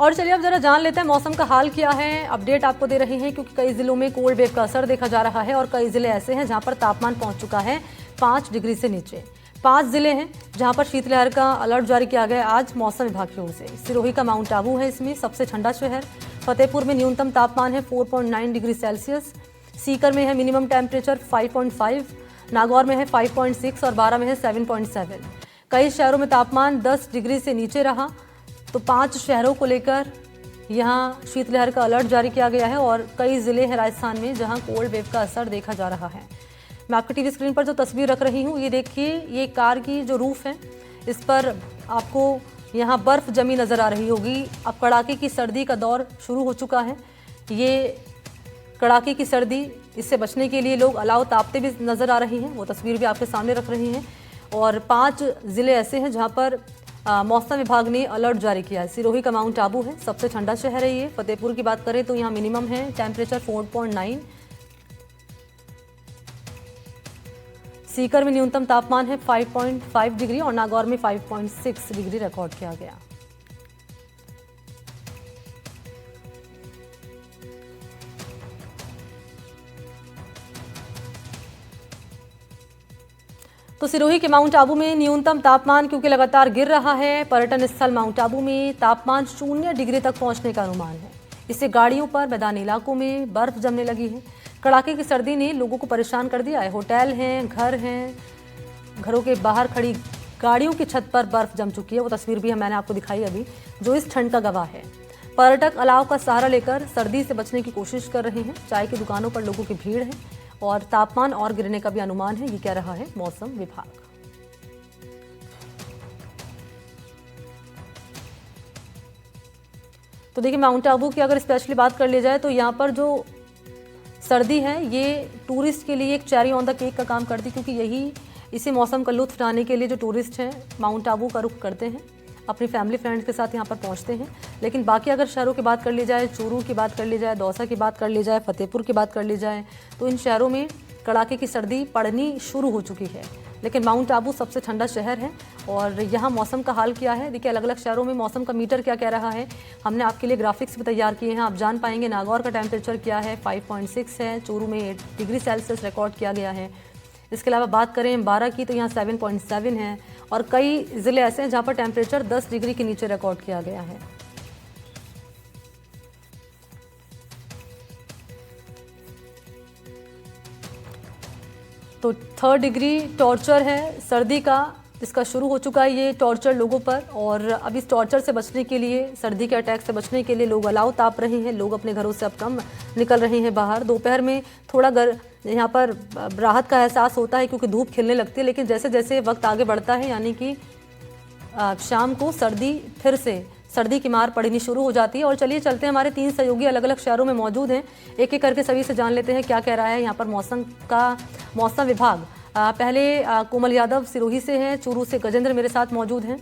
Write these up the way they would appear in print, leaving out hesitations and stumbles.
और चलिए अब जरा जान लेते हैं मौसम का हाल क्या है। अपडेट आपको दे रहे हैं क्योंकि कई जिलों में कोल्ड वेव का असर देखा जा रहा है और कई जिले ऐसे हैं जहां पर तापमान पहुंच चुका है 5 डिग्री से नीचे। 5 जिले हैं जहां पर शीतलहर का अलर्ट जारी किया गया आज मौसम विभाग की ओर से। सिरोही का माउंट आबू है इसमें सबसे ठंडा शहर। फतेहपुर में न्यूनतम तापमान है 4.9 डिग्री सेल्सियस। सीकर में है मिनिमम टेम्परेचर 5.5, नागौर में है 5.6 और बारा में है 7.7। कई शहरों में तापमान 10 डिग्री से नीचे रहा। तो 5 शहरों को लेकर यहाँ शीतलहर का अलर्ट जारी किया गया है और कई जिले हैं राजस्थान में जहाँ कोल्ड वेव का असर देखा जा रहा है। मैं आपके टीवी स्क्रीन पर जो तस्वीर रख रही हूँ ये देखिए, ये कार की जो रूफ है इस पर आपको यहाँ बर्फ जमी नज़र आ रही होगी। अब कड़ाके की सर्दी का दौर शुरू हो चुका है। ये कड़ाके की सर्दी, इससे बचने के लिए लोग अलाव तापते भी नज़र आ रही हैं, वो तस्वीर भी आपके सामने रख रही हैं। और 5 ज़िले ऐसे हैं जहाँ पर मौसम विभाग ने अलर्ट जारी किया है। सिरोही का माउंट आबू है सबसे ठंडा शहर है ये। फतेहपुर की बात करें तो यहाँ मिनिमम है टेम्परेचर 4.9। सीकर में न्यूनतम तापमान है 5.5 डिग्री और नागौर में 5.6 डिग्री रिकॉर्ड किया गया। तो सिरोही के माउंट आबू में न्यूनतम तापमान क्योंकि लगातार गिर रहा है, पर्यटन स्थल माउंट आबू में तापमान 0 डिग्री तक पहुंचने का अनुमान है। इससे गाड़ियों पर मैदानी इलाकों में बर्फ जमने लगी है। कड़ाके की सर्दी ने लोगों को परेशान कर दिया है। होटल हैं, घर हैं, घरों के बाहर खड़ी गाड़ियों की छत पर बर्फ जम चुकी है। वो तस्वीर भी मैंने आपको दिखाई अभी, जो इस ठंड का गवाह है। पर्यटक अलाव का सहारा लेकर सर्दी से बचने की कोशिश कर रहे हैं। चाय की दुकानों पर लोगों की भीड़ है और तापमान और गिरने का भी अनुमान है, ये कह रहा है मौसम विभाग। तो देखिए माउंट आबू की अगर स्पेशली बात कर ली जाए तो यहाँ पर जो सर्दी है ये टूरिस्ट के लिए एक चेरी ऑन द केक का काम करती है, क्योंकि इसी मौसम का लुत्फ उठाने के लिए जो टूरिस्ट हैं माउंट आबू का रुख करते हैं, अपनी फैमिली फ्रेंड्स के साथ यहाँ पर पहुँचते हैं। लेकिन बाकी अगर शहरों की बात कर ली जाए, चूरू की बात कर ली जाए, दौसा की बात कर ली जाए, फतेहपुर की बात कर ली जाए, तो इन शहरों में कड़ाके की सर्दी पड़नी शुरू हो चुकी है। लेकिन माउंट आबू सबसे ठंडा शहर है और यहाँ मौसम का हाल क्या है देखिए, अलग अलग शहरों में मौसम का मीटर क्या कह रहा है। हमने आपके लिए ग्राफिक्स भी तैयार किए हैं, आप जान पाएंगे। नागौर का टेम्परेचर क्या है, 5.6 है। चूरू में 8 डिग्री सेल्सियस रिकॉर्ड किया गया है। इसके अलावा बात करें बारा की तो यहाँ 7.7 है और कई ज़िले ऐसे हैं जहाँ पर टेम्परेचर 10 डिग्री के नीचे रिकॉर्ड किया गया है। तो 3rd डिग्री टॉर्चर है सर्दी का, इसका शुरू हो चुका है ये टॉर्चर लोगों पर। और अब इस टॉर्चर से बचने के लिए, सर्दी के अटैक से बचने के लिए लोग अलाव ताप रहे हैं। लोग अपने घरों से अब कम निकल रहे हैं बाहर। दोपहर में थोड़ा यहाँ पर राहत का एहसास होता है क्योंकि धूप खिलने लगती है, लेकिन जैसे जैसे वक्त आगे बढ़ता है यानी कि शाम को फिर से सर्दी की मार पड़नी शुरू हो जाती है। और चलिए चलते हैं, हमारे 3 सहयोगी अलग अलग शहरों में मौजूद हैं, एक एक करके सभी से जान लेते हैं क्या कह रहा है यहाँ पर मौसम विभाग। पहले कोमल यादव सिरोही से हैं, चूरू से गजेंद्र मेरे साथ मौजूद हैं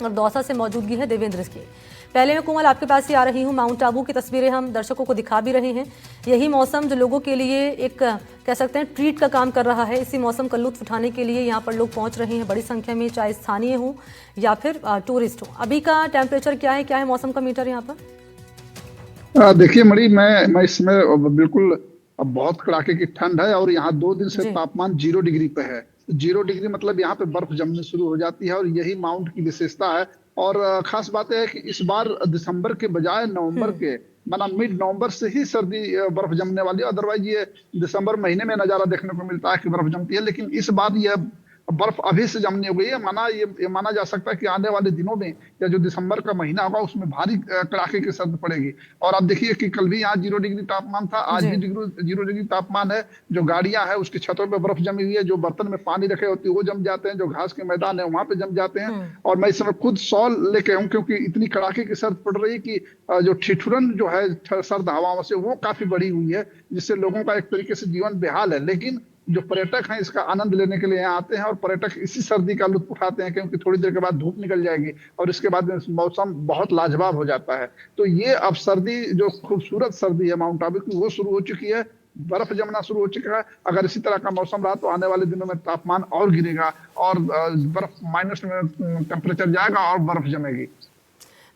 और दौसा से मौजूदगी है देवेंद्र की। पहले मैं कोमल आपके पास ही आ रही हूँ। माउंट आबू की तस्वीरें हम दर्शकों को दिखा भी रहे हैं। यही मौसम जो लोगों के लिए एक कह सकते हैं ट्रीट का काम कर रहा है। इसी मौसम का लुत्फ उठाने के लिए यहाँ पर लोग पहुँच रहे हैं बड़ी संख्या में, चाहे स्थानीय हों या फिर टूरिस्ट हों। अभी का टेम्परेचर क्या है मौसम का मीटर यहाँ पर? देखिए मणि, मैं इसमें बिल्कुल, अब बहुत कड़ाके की ठंड है और यहाँ 2 दिन से तापमान 0 डिग्री पे है। 0 डिग्री मतलब यहाँ पे बर्फ जमने शुरू हो जाती है और यही माउंट की विशेषता है। और खास बात है कि इस बार दिसंबर के बजाय नवंबर के माना मिड नवंबर से ही सर्दी बर्फ जमने वाली है। अदरवाइज ये दिसंबर महीने में नजारा देखने को मिलता है कि बर्फ जमती है, लेकिन इस बार यह बर्फ अभी से जमने हो गई है। ये माना जा सकता है कि आने वाले दिनों में या जो दिसंबर का महीना होगा उसमें भारी कड़ाके की सर्द पड़ेगी। और आप देखिए कि कल भी यहाँ 0 डिग्री तापमान था, आज भी 0 डिग्री तापमान है। जो गाड़ियां हैं उसकी छतों पे बर्फ जमी हुई है, जो बर्तन में पानी रखे होते हैं वो जम जाते हैं, जो घास के मैदान है वहां पे जम जाते हैं। और मैं इस समय खुद शॉल लेके आऊँ क्योंकि इतनी कड़ाके की सर्द पड़ रही है कि जो ठिठुरन जो है सर्द हवाओं से वो काफी बढ़ी हुई है, जिससे लोगों का एक तरीके से जीवन बेहाल है। लेकिन जो पर्यटक हैं इसका आनंद लेने के लिए यहाँ आते हैं और पर्यटक इसी सर्दी का लुत्फ उठाते हैं क्योंकि थोड़ी देर के बाद धूप निकल जाएगी और इसके बाद मौसम बहुत लाजवाब हो जाता है। तो ये अब सर्दी, जो खूबसूरत सर्दी है माउंट आबू की, वो शुरू हो चुकी है। बर्फ जमना शुरू हो चुका है। अगर इसी तरह का मौसम रहा तो आने वाले दिनों में तापमान और गिरेगा और बर्फ माइनस में टेम्परेचर जाएगा और बर्फ जमेगी।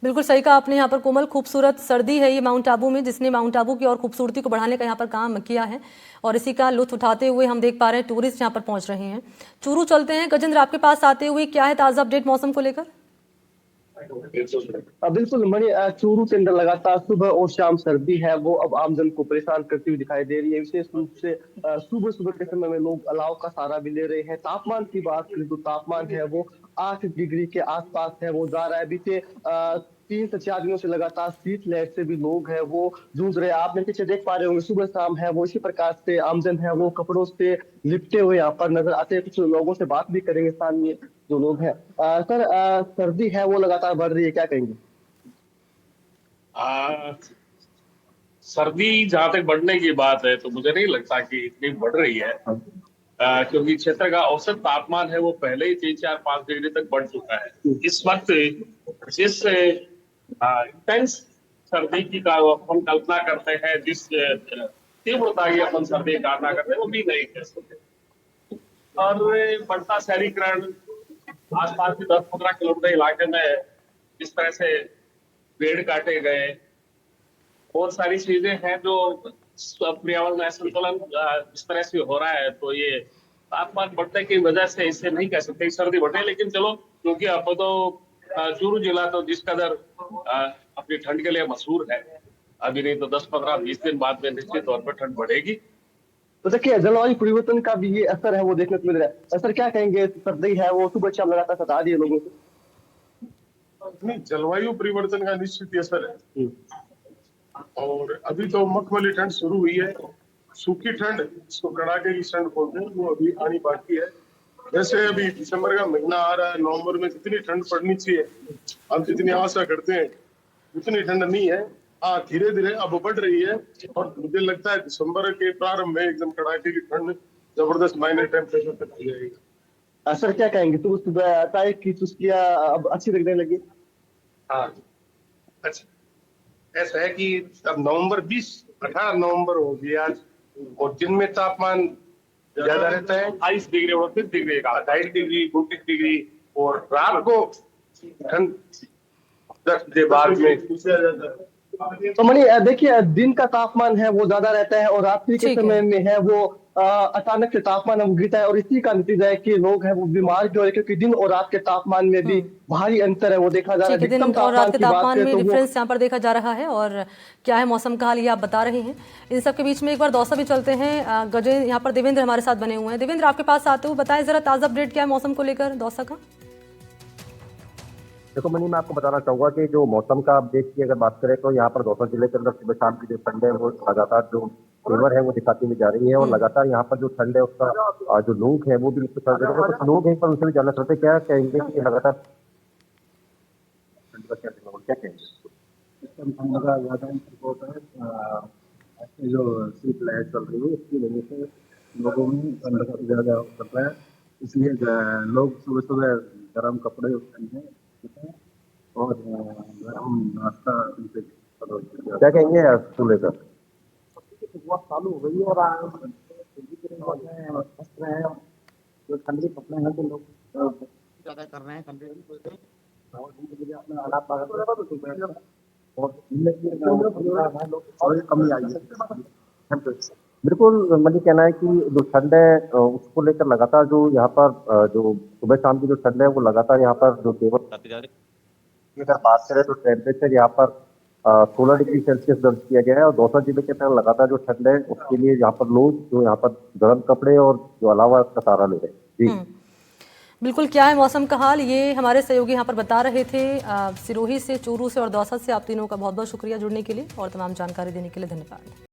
बिल्कुल सही कहा आपने। यहाँ पर कोमल, खूबसूरत सर्दी है ये माउंट आबू में, जिसने माउंट आबू की और खूबसूरती को बढ़ाने का यहाँ पर काम किया है और इसी का लुत्फ उठाते हुए हम देख पा रहे हैं टूरिस्ट यहाँ पर पहुंच रहे हैं। चूरू चलते हैं, गजेंद्र आपके पास आते हुए क्या है ताज़ा अपडेट मौसम को लेकर? बिल्कुल मणि, चूरू के अंदर लगातार सुबह और शाम सर्दी है वो अब आमजन को परेशान करती हुई दिखाई दे रही है। विशेष रूप से सुबह सुबह के समय में लोग अलाव का सहारा भी ले रहे हैं। तापमान की बात करें तो तापमान है वो 8 डिग्री के आसपास है वो जा रहा है। बीते 3 से 4 दिनों से लगातार शीतलहर से भी लोग हैं वो जूझ रहे हैं। आप मेरे पीछे देख पा रहे होंगे सुबह शाम है वो इसी प्रकार से आमजन है वो कपड़ों से लिपटे हुए यहाँ पर नजर आते हैं। कुछ लोगों से बात भी करेंगे स्थानीय जो लोग हैं। सर, सर्दी है वो लगातार बढ़ रही है, क्या कहेंगे? सर्दी जहां तक बढ़ने की बात है तो मुझे नहीं लगता कि इतनी बढ़ रही है, क्योंकि क्षेत्र का औसत तापमान है वो पहले ही 3, 4, 5 डिग्री तक बढ़ चुका है। इस वक्त जिस इंटेंस सर्दी की हम कल्पना करते हैं, जिस तीव्रता की अपन सर्दी की कल्पना करते हैं, वो भी नहीं कर सकते। और बढ़ता शहरीकरण, आसपास के 10-15 किलोमीटर इलाके में जिस तरह से पेड़ काटे गए, बहुत सारी चीजें हैं जो पर्यावरण में असंतुलन इस तरह से हो रहा है, तो ये तापमान बढ़ने की वजह से इसे नहीं कह सकते सर्दी बढ़े। लेकिन चलो, क्योंकि अब तो चूरू जिला तो जिस कदर अपनी ठंड के लिए मशहूर है, अभी नहीं तो 10-15-20 दिन बाद में निश्चित तौर पर ठंड बढ़ेगी। तो देखिए, जलवायु परिवर्तन का भी ये असर है वो देखने को मिल रहा है। सर, क्या कहेंगे? सर्दी है वो सुबह शाम लगातार सता रही है लोगों को। नहीं, जलवायु परिवर्तन का निश्चित ही असर है। और अभी तो मखमली ठंड शुरू हुई है। सूखी ठंड, इसको कड़ाके की ठंड बोलते हैं, वो अभी आनी बाकी है। वैसे अभी दिसंबर का महीना आ रहा है, नवंबर में जितनी ठंड पड़नी चाहिए, हम जितनी आशा करते हैं उतनी ठंड नहीं है। हाँ, धीरे धीरे अब बढ़ रही है और मुझे लगता है दिसंबर के प्रारंभ में एकदम कड़ाके की ठंड जबरदस्त माइनस टेम्परेचर तक हो जाएगी। सर, क्या कहेंगे? तो सुबह चाय की चुस्कियां अब अच्छी लगने लगी। हाँ, अच्छा, ऐसा है कि अब 18 नवंबर हो गया आज, और दिन में तापमान ज्यादा रहता है 28 डिग्री और 30 डिग्री का, 28 डिग्री 29 डिग्री, और रात को ठंड 10 बजे बाद में। तो मणि, देखिए, दिन का तापमान है वो ज्यादा रहता है और रात्रि के समय में है वो अचानक से तापमान वो गिरता है और इसी का नतीजा है कि लोग हैं वो बीमार जो है, क्योंकि दिन और रात के तापमान में भी भारी अंतर है वो देखा जा रहा है। दिन और रात के तापमान में डिफरेंस यहाँ पर देखा जा रहा है। और क्या है मौसम का हाल, ये आप बता रहे हैं। इन सब के बीच में एक बार दौसा भी चलते हैं। गजेंद्र यहाँ पर देवेंद्र हमारे साथ बने हुए हैं। देवेंद्र, आपके पास आते हुए बताएं जरा ताज़ा अपडेट क्या है मौसम को लेकर दौसा का? देखो मनी, मैं आपको बताना चाहूंगा कि जो मौसम का अपडेट की अगर बात करें तो यहाँ पर दौसा जिले के अंदर सुबह शाम की जो ठंड है वो लगातार जो फेवर है वो दिखाती हुई जा रही है और लगातार यहाँ पर जो ठंड है उसका जो लोग है वो भी कुछ लोग हैं पर उनसे भी जानना चाहते क्या कहेंगे कि लगातार ठंड का क्या कहेंगे? जो शीतलहर चल रही है इसकी वजह से लोगों में ठंड का ज्यादा कर रहा है, इसलिए लोग सुबह सुबह गर्म कपड़े पहनते हैं और गर्म नाश्ता। क्या कहेंगे इसको लेकर? चालू हो गई और जो ठंडी कपड़े हैं तो लोग ज्यादा कर रहे हैं ठंडी और कमी आई है। बिल्कुल, मुझे कहना है कि जो ठंड है उसको लेकर लगातार जो यहाँ पर जो सुबह शाम की जो ठंड है वो लगातार यहाँ पर जो तेवर बढ़ती जा रही है। अगर बात करें तो टेम्परेचर यहाँ पर 16 डिग्री सेल्सियस दर्ज किया गया है और दौसा जिले के अंदर लगातार जो ठंड है उसके लिए यहाँ पर लोग जो यहाँ पर गर्म कपड़े और जो अलावा का सहारा ले रहे हैं। जी बिल्कुल, क्या है मौसम का हाल, ये हमारे सहयोगी यहाँ पर बता रहे थे। सिरोही से, चूरू से और दौसा से। आप तीनों का बहुत बहुत शुक्रिया जुड़ने के लिए और तमाम जानकारी देने के लिए धन्यवाद।